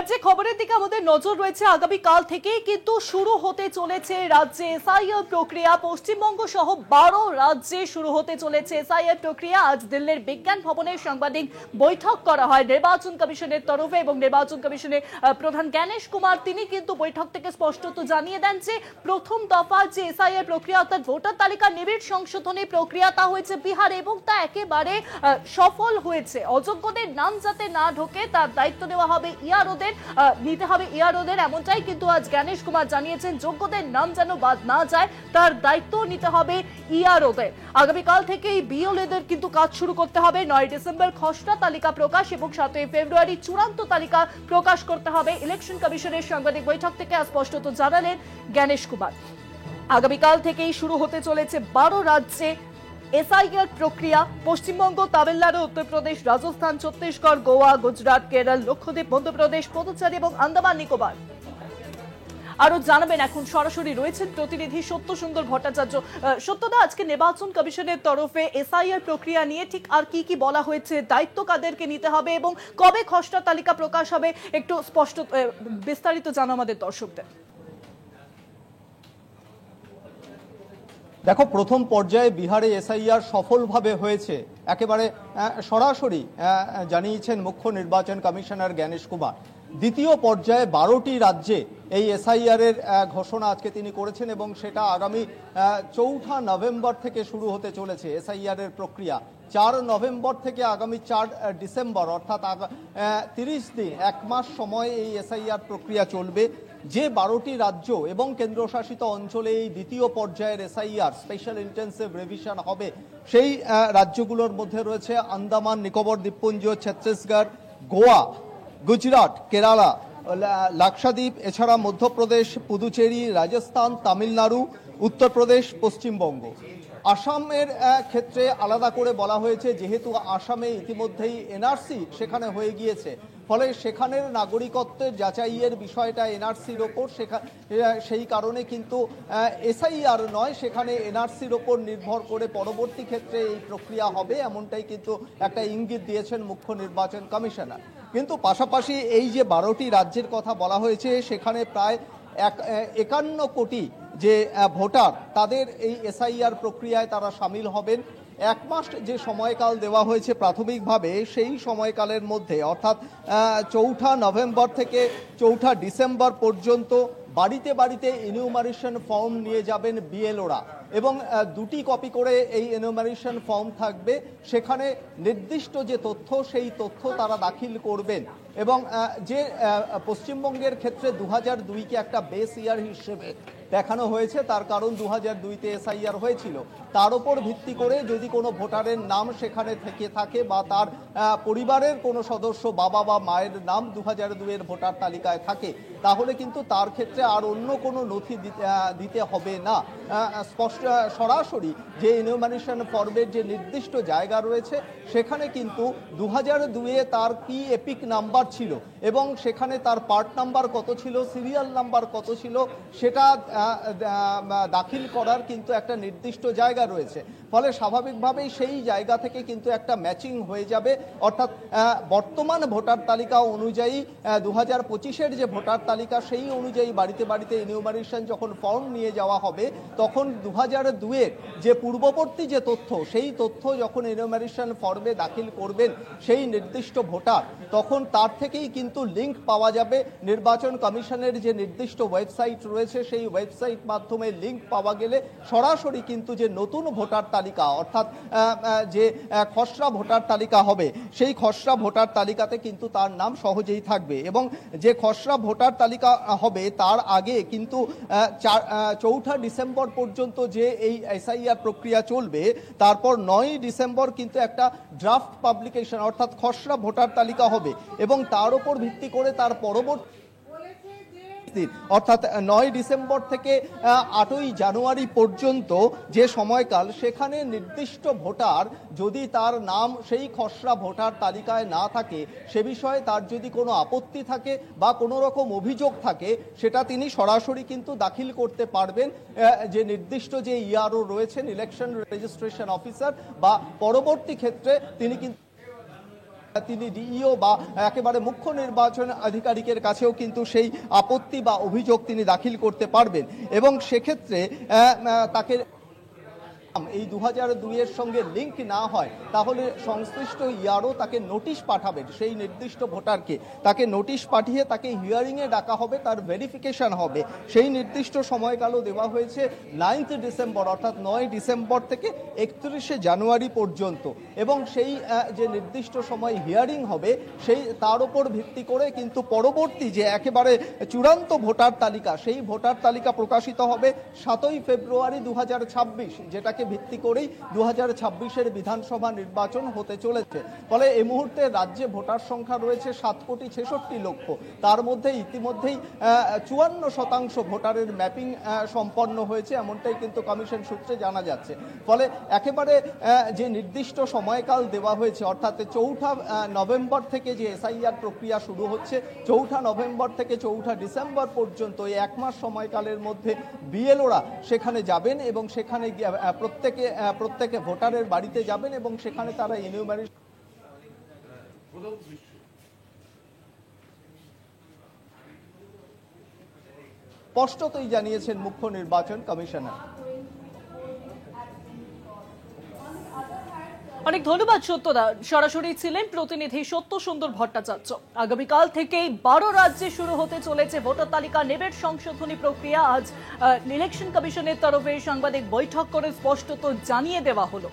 রাজ্যে খবরের দিকে আমাদের নজর রয়েছে। আগামীকাল থেকেই কিন্তু শুরু হতে চলেছে রাজ্যে এসআইআর প্রক্রিয়া। পশ্চিমবঙ্গ সহ 12 রাজ্যে শুরু হতে চলেছে এসআইআর প্রক্রিয়া। আজ দিল্লির বিজ্ঞান ভবনে সাংবাদিক বৈঠক করা হয় নির্বাচন কমিশনের তরফে এবং নির্বাচন কমিশনের প্রধান জ্ঞানেশ কুমার তিনি কিন্তু বৈঠক থেকে স্পষ্টত জানিয়ে দেন যে প্রথম দফা যে এসআইআর প্রক্রিয়া অর্থাৎ ভোটার তালিকা নিবিড় সংশোধনের প্রক্রিয়া তা হয়েছে বিহারে এবং তা একেবারে সফল হয়েছে। অযোগ্যদের নাম যাতে না ঢোকে তার দায়িত্ব নেওয়া হবে নিতে হবে ইআরওদের, এমনটাই কিন্তু আজ জ্ঞানেশ কুমার জানিয়েছেন। যোগ্যদের নাম যেন বাদ না যায় তার দায়িত্ব নিতে হবে ইআরওদের। আগামীকাল থেকেই বিএলওদের কিন্তু কাজ শুরু করতে হবে। 9 ডিসেম্বর খসড়া তালিকা প্রকাশ এবং 7 ফেব্রুয়ারি চূড়ান্ত তালিকা প্রকাশ করতে হবে। ইলেকশন কমিশনের সাংবাদিক বৈঠক থেকে আজ স্পষ্টত জানালেন জ্ঞানেশ কুমার। আগামীকাল থেকেই শুরু হতে চলেছে 12 রাজ্যে এসআইআর প্রক্রিয়া। পশ্চিমবঙ্গ, তামিলনাড়ু, উত্তরপ্রদেশ, রাজস্থান, ছত্তিশগড়, গোয়া, গুজরাট, কেরল, লক্ষদ্বীপ, মধ্যপ্রদেশ, পদুচেরি এবং আন্দামান নিকোবর। আরো জানাবেন এখন সরাসরি রয়েছেন প্রতিনিধি সত্য সুন্দর ভট্টাচার্য। সত্যদা, আজকে নির্বাচন কমিশনের তরফে এসআইআর প্রক্রিয়া নিয়ে ঠিক আর কি কি বলা হয়েছে, দায়িত্ব কাদেরকে নিতে হবে এবং কবে খসড়া তালিকা প্রকাশ হবে, একটু স্পষ্ট বিস্তারিত জানা আমাদের দর্শকদের। দেখো, প্রথম পর্যায়ে বিহারে এসআইআর সফলভাবে হয়েছে, একেবারে সরাসরি জানিয়েছেন মুখ্য নির্বাচন কমিশনার জ্ঞানেশ কুমার। দ্বিতীয় পর্যায়ে 12টি রাজ্যে এই এসআইআর এর ঘোষণা আজকে তিনি করেছেন এবং সেটা আগামী 4 নভেম্বর থেকে শুরু হতে চলেছে এসআইআর এর প্রক্রিয়া। 4 নভেম্বর থেকে আগামী 4 ডিসেম্বর অর্থাৎ 30 দিন, 1 মাস সময় এই এসআইআর প্রক্রিয়া চলবে। যে 12টি রাজ্য এবং কেন্দ্রশাসিত অঞ্চলে এই দ্বিতীয় পর্যায়ের এসআইআর স্পেশাল ইন্টেন্সিভ রিভিশন হবে, সেই রাজ্যগুলোর মধ্যে রয়েছে আন্দামান নিকোবর দ্বীপপুঞ্জ, ছত্তিশগড়, গোয়া, গুজরাট, কেরালা, লাক্ষাদ্বীপ, এছাড়া মধ্যপ্রদেশ, পুদুচেরি, রাজস্থান, তামিলনাড়ু, উত্তরপ্রদেশ, পশ্চিমবঙ্গ। আসামের ক্ষেত্রে আলাদা করে বলা হয়েছে, যেহেতু আসামে ইতিমধ্যেই এনআরসি সেখানে হয়ে গিয়েছে, ফলে সেখানের নাগরিকত্বের যাচাইয়ের বিষয়টা এনআরসির ওপর, সেই কারণে কিন্তু এসআইআর নয়, সেখানে এনআরসির ওপর নির্ভর করে পরবর্তী ক্ষেত্রে এই প্রক্রিয়া হবে, এমনটাই কিন্তু একটা ইঙ্গিত দিয়েছেন মুখ্য নির্বাচন কমিশনার। কিন্তু পাশাপাশি এই যে 12টি রাজ্যের কথা বলা হয়েছে, সেখানে প্রায় 51 কোটি যে ভোটার, তাদের এই এসআইআর প্রক্রিয়ায় তারা সামিল হবেন। 1 মাস যে সময়কাল দেওয়া হয়েছে প্রাথমিকভাবে, সেই সময়কালের মধ্যে অর্থাৎ 4 নভেম্বর থেকে 4 ডিসেম্বর পর্যন্ত বাড়িতে বাড়িতে ইনিউমারেশন ফর্ম নিয়ে যাবেন বিএলওরা এবং 2টি কপি করে এই ইনিউমারেশন ফর্ম থাকবে। সেখানে নির্দিষ্ট যে তথ্য, সেই তথ্য তারা দাখিল করবেন এবং যে পশ্চিমবঙ্গের ক্ষেত্রে 2002কে একটা বেস ইয়ার হিসেবে দেখানো হয়েছে, তার কারণ 2002তে এসআইআর হয়েছিল। তার উপর ভিত্তি করে যদি কোনো ভোটারের নাম সেখানে থেকে থাকে বা তার পরিবারের কোনো সদস্য, বাবা বা মায়ের নাম 2002-এর ভোটার তালিকায় থাকে, তাহলে কিন্তু তার ক্ষেত্রে আর অন্য কোনো নথি দিতে হবে না। স্পষ্ট সরাসরি যে ইনিউমারেশন ফর্মের যে নির্দিষ্ট জায়গা রয়েছে, সেখানে কিন্তু 2002-এ তার কি এপিক নাম্বার ছিল এবং সেখানে তার পার্ট নাম্বার কত ছিল, সিরিয়াল নাম্বার কত ছিল, সেটা দাখিল করার কিন্তু একটা নির্দিষ্ট জায়গা রয়েছে। ফলে স্বাভাবিকভাবেই সেই জায়গা থেকে কিন্তু একটা ম্যাচিং হয়ে যাবে। অর্থাৎ বর্তমান ভোটার তালিকা অনুযায়ী 2025-এর যে ভোটার তালিকা, সেই অনুযায়ী বাড়িতে বাড়িতে ইনিউমারেশন যখন ফর্ম নিয়ে যাওয়া হবে, তখন 2002-এর যে পূর্ববর্তী যে তথ্য, সেই তথ্য যখন ইনিউমারেশন ফর্মে দাখিল করবেন সেই নির্দিষ্ট ভোটার, তখন তার থেকেই কিন্তু লিঙ্ক পাওয়া যাবে। নির্বাচন কমিশনের যে নির্দিষ্ট ওয়েবসাইট রয়েছে, সেই ওয়েবসাইট মাধ্যমে লিঙ্ক পাওয়া গেলে সরাসরি কিন্তু যে নতুন ভোটার তালিকা অর্থাৎ যে খসড়া ভোটার তালিকা হবে, সেই খসড়া ভোটার তালিকাতে কিন্তু তার নাম সহজেই থাকবে। এবং যে খসড়া ভোটার তালিকা হবে তার আগে কিন্তু 4 ডিসেম্বর পর্যন্ত যে এই এসআইআর প্রক্রিয়া চলবে, তারপর 9 ডিসেম্বর কিন্তু একটা ড্রাফট পাবলিকেশন অর্থাৎ খসড়া ভোটার তালিকা হবে এবং তার উপর ভিত্তি করে তার পরবর্তী অর্থাৎ 9 ডিসেম্বর থেকে 8ই জানুয়ারি পর্যন্ত যে সময়কাল, সেখানে নির্দিষ্ট ভোটার যদি তার নাম সেই খসড়া ভোটার তালিকায় না থাকে, সে বিষয়ে তার যদি কোনো আপত্তি থাকে বা কোনো রকম অভিযোগ থাকে, সেটা তিনি সরাসরি কিন্তু দাখিল করতে পারবেন যে নির্দিষ্ট যে ইআরও রয়েছেন, ইলেকশন রেজিস্ট্রেশন অফিসার, বা পরবর্তী ক্ষেত্রে তিনি কিন্তু তিনি ডিইও বা একেবারে মুখ্য নির্বাচন আধিকারিকের কাছেও কিন্তু সেই আপত্তি বা অভিযোগ তিনি দাখিল করতে পারবেন এবং সেক্ষেত্রে তাকে এই 2002 সঙ্গে লিঙ্ক না হয় তাহলে সংশ্লিষ্ট ইয়ারও তাকে নোটিশ পাঠাবেন, সেই নির্দিষ্ট ভোটারকে তাকে নোটিশ পাঠিয়ে তাকে হিয়ারিংয়ে ডাকা হবে, তার ভেরিফিকেশন হবে। সেই নির্দিষ্ট সময়কালও দেওয়া হয়েছে 9 ডিসেম্বর, অর্থাৎ 9 ডিসেম্বর থেকে 31 জানুয়ারি পর্যন্ত এবং সেই যে নির্দিষ্ট সময় হিয়ারিং হবে সেই তার উপর ভিত্তি করে কিন্তু পরবর্তী যে একেবারে চূড়ান্ত ভোটার তালিকা, সেই ভোটার তালিকা প্রকাশিত হবে 7 ফেব্রুয়ারি 2026, যেটাকে ভিত্তি করেই 2026-এর বিধানসভা নির্বাচন হতে চলেছে। ফলে এই মুহূর্তে রাজ্যে ভোটার সংখ্যা রয়েছে 7,66,00,000। তার মধ্যে ইতিমধ্যেই 54% ভোটারের ম্যাপিং সম্পন্ন হয়েছে, এমনটাই কিন্তু কমিশন সূত্রে জানা যাচ্ছে। ফলে একেবারে যে নির্দিষ্ট সময়কাল দেওয়া হয়েছে, অর্থাৎ 4 নভেম্বর থেকে যে এসআইআর প্রক্রিয়া শুরু হচ্ছে, 4 নভেম্বর থেকে 4 ডিসেম্বর পর্যন্ত এই 1 মাস সময়কালের মধ্যে বিএলওরা সেখানে যাবেন এবং সেখানে প্রত্যেকে ভোটারের বাড়িতে যাবেন এবং সেখানে তারা ইনিউমারেশন স্পষ্টতই জানিয়েছেন মুখ্য নির্বাচন কমিশনার। অনেক ধন্যবাদ সত্যদা। সরাসরি ছিলেন প্রতিনিধি সত্য সুন্দর ভট্টাচার্য। আগামীকাল থেকেই 12 রাজ্যে শুরু হতে চলেছে ভোটার তালিকা নেবের সংশোধনী প্রক্রিয়া। আজ ইলেকশন কমিশনের তরফে সাংবাদিক বৈঠক করে স্পষ্টত জানিয়ে দেওয়া হলো।